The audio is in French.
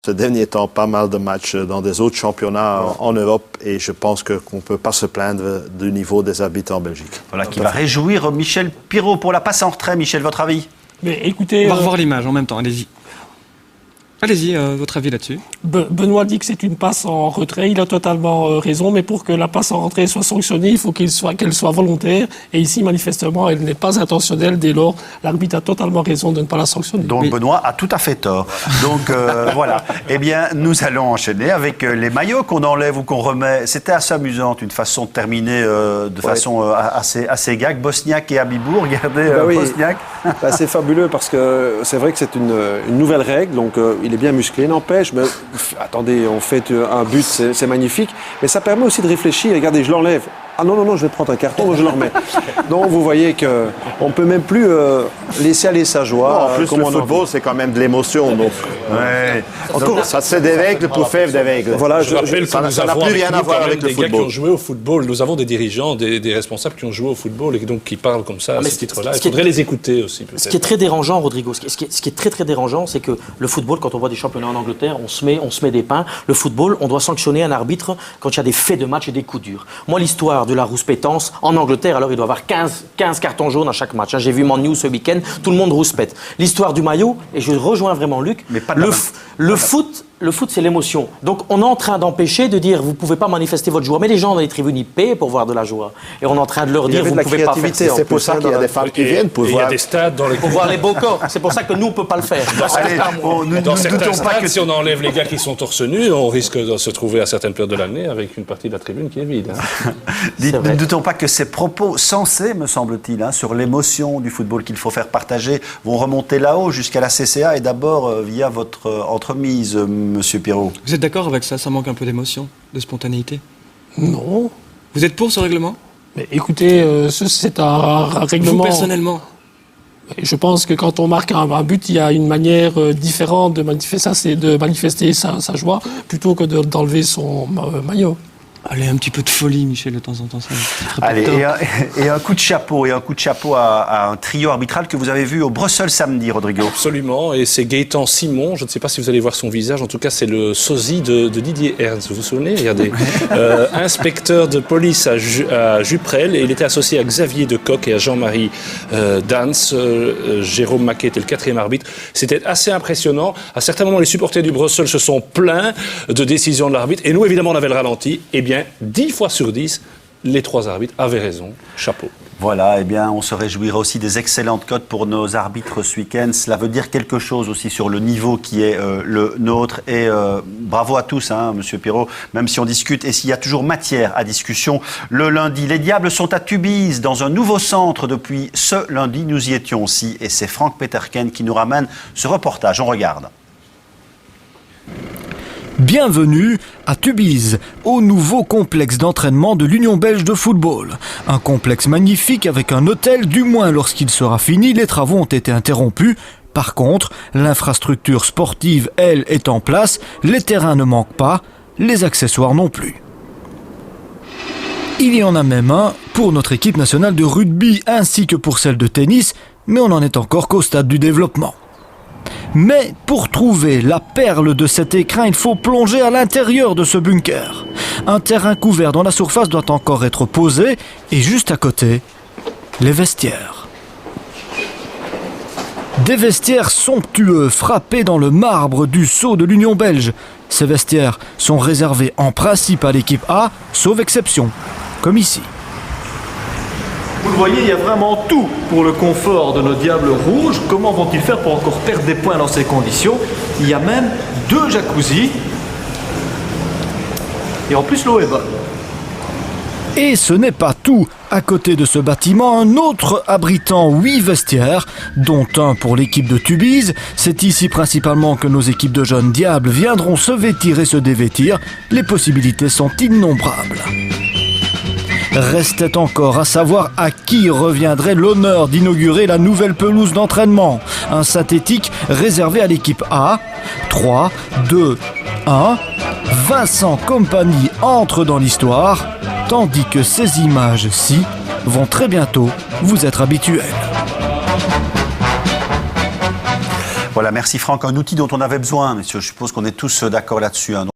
ce dernier temps pas mal de matchs dans des autres championnats en Europe et je pense qu'on ne peut pas se plaindre du niveau des arbitres en Belgique. Voilà, qui va réjouir Michel Pirot pour la passe en retrait. Michel, votre avis? Mais écoutez, on va revoir l'image en même temps, allez-y. Allez-y, votre avis là-dessus. Benoît dit que c'est une passe en retrait, il a totalement raison, mais pour que la passe en retrait soit sanctionnée, il faut qu'elle soit volontaire, et ici, manifestement, elle n'est pas intentionnelle, dès lors, l'arbitre a totalement raison de ne pas la sanctionner. Donc Benoît a tout à fait tort. Donc voilà, eh bien, nous allons enchaîner avec les maillots qu'on enlève ou qu'on remet. C'était assez amusant, une façon de terminer de façon assez gag. Bosniak et Habibou, regardez Bosniak. C'est fabuleux parce que c'est vrai que c'est une nouvelle règle, donc il est bien musclé, n'empêche, mais attendez, on fait un but, c'est magnifique, mais ça permet aussi de réfléchir. Regardez, je l'enlève. Ah non, je vais prendre un carton, je le remets. Donc vous voyez qu'on ne peut même plus laisser aller sa joie. En plus, le football, c'est quand même de l'émotion. Donc, ça, c'est des règles pour faire des règles. Voilà, je rappelle que ça n'a plus rien à voir avec le des football. gars qui ont joué au football. Nous avons des dirigeants, des responsables qui ont joué au football et donc qui parlent comme ça à ce titre-là. Il faudrait les écouter aussi. Ce qui est très dérangeant, Rodrigo, ce qui est très très dérangeant, c'est que le football, quand on voit des championnats en Angleterre, on se met des pains. Le football, on doit sanctionner un arbitre quand il y a des faits de match et des coups durs. Moi, l'histoire de la rouspétance, en Angleterre, alors il doit y avoir 15 cartons jaunes à chaque match. J'ai vu Man U ce week-end, tout le monde rouspète. L'histoire du maillot, et je rejoins vraiment Luc, le foot, c'est l'émotion. Donc, on est en train d'empêcher de dire, vous ne pouvez pas manifester votre joie. Mais les gens dans les tribunes, ils paient pour voir de la joie. Et on est en train de leur dire, vous ne pouvez pas faire ça. C'est pour ça qu'il y a des femmes qui viennent pour voir. Il y a des stades dans les... Pour voir les beaux corps. C'est pour ça que nous, on ne peut pas le faire. Dans certains stades, si on enlève les gars qui sont torse nu, on risque de se trouver à certaines périodes de l'année avec une partie de la tribune qui est vide. Ne doutons pas que ces propos sensés, me semble-t-il, sur l'émotion du football qu'il faut faire partager, vont remonter là-haut jusqu'à la CCA et d'abord via votre entremise, Monsieur Pirot. Vous êtes d'accord avec ça? Ça manque un peu d'émotion, de spontanéité? Non. Vous êtes pour ce règlement? Mais écoutez, c'est un règlement... Vous, personnellement? Je pense que quand on marque un but, il y a une manière différente de manifester sa joie plutôt que d'enlever son maillot. Allez, un petit peu de folie, Michel, de temps en temps. Ça allez, et un coup de chapeau, à un trio arbitral que vous avez vu au Bruxelles samedi, Rodrigo. Absolument, et c'est Gaëtan Simon, je ne sais pas si vous allez voir son visage, en tout cas c'est le sosie de Didier Ernst, vous vous souvenez? Regardez, inspecteur de police à Juprel, et il était associé à Xavier Decoq et à Jean-Marie Dans. Jérôme Maquet était le 4e arbitre. C'était assez impressionnant. À certains moments, les supporters du Bruxelles se sont plaints de décisions de l'arbitre, et nous, évidemment, on avait le ralenti. Eh bien, 10 fois sur 10, les 3 arbitres avaient raison. Chapeau. Voilà, eh bien, on se réjouira aussi des excellentes cotes pour nos arbitres ce week-end. Cela veut dire quelque chose aussi sur le niveau qui est le nôtre. Et bravo à tous, Monsieur Pirot, même si on discute et s'il y a toujours matière à discussion. Le lundi, les Diables sont à Tubize, dans un nouveau centre depuis ce lundi. Nous y étions aussi et c'est Franck Peterken qui nous ramène ce reportage. On regarde. Bienvenue à Tubize, au nouveau complexe d'entraînement de l'Union belge de football. Un complexe magnifique avec un hôtel, du moins lorsqu'il sera fini, les travaux ont été interrompus. Par contre, l'infrastructure sportive, elle, est en place, les terrains ne manquent pas, les accessoires non plus. Il y en a même un pour notre équipe nationale de rugby ainsi que pour celle de tennis, mais on n'en est encore qu'au stade du développement. Mais pour trouver la perle de cet écrin, il faut plonger à l'intérieur de ce bunker. Un terrain couvert dont la surface doit encore être posée et juste à côté, les vestiaires. Des vestiaires somptueux frappés dans le marbre du sceau de l'Union belge. Ces vestiaires sont réservés en principe à l'équipe A, sauf exception, comme ici. Vous le voyez, il y a vraiment tout pour le confort de nos Diables rouges. Comment vont-ils faire pour encore perdre des points dans ces conditions? Il y a même 2 jacuzzis. Et en plus, l'eau est bonne. Et ce n'est pas tout. À côté de ce bâtiment, un autre abritant 8 vestiaires, dont un pour l'équipe de Tubize. C'est ici principalement que nos équipes de jeunes Diables viendront se vêtir et se dévêtir. Les possibilités sont innombrables. Restait encore à savoir à qui reviendrait l'honneur d'inaugurer la nouvelle pelouse d'entraînement. Un synthétique réservé à l'équipe A. 3, 2, 1. Vincent Kompany entre dans l'histoire, tandis que ces images-ci vont très bientôt vous être habituelles. Voilà, merci Franck. Un outil dont on avait besoin, messieurs. Je suppose qu'on est tous d'accord là-dessus. Hein.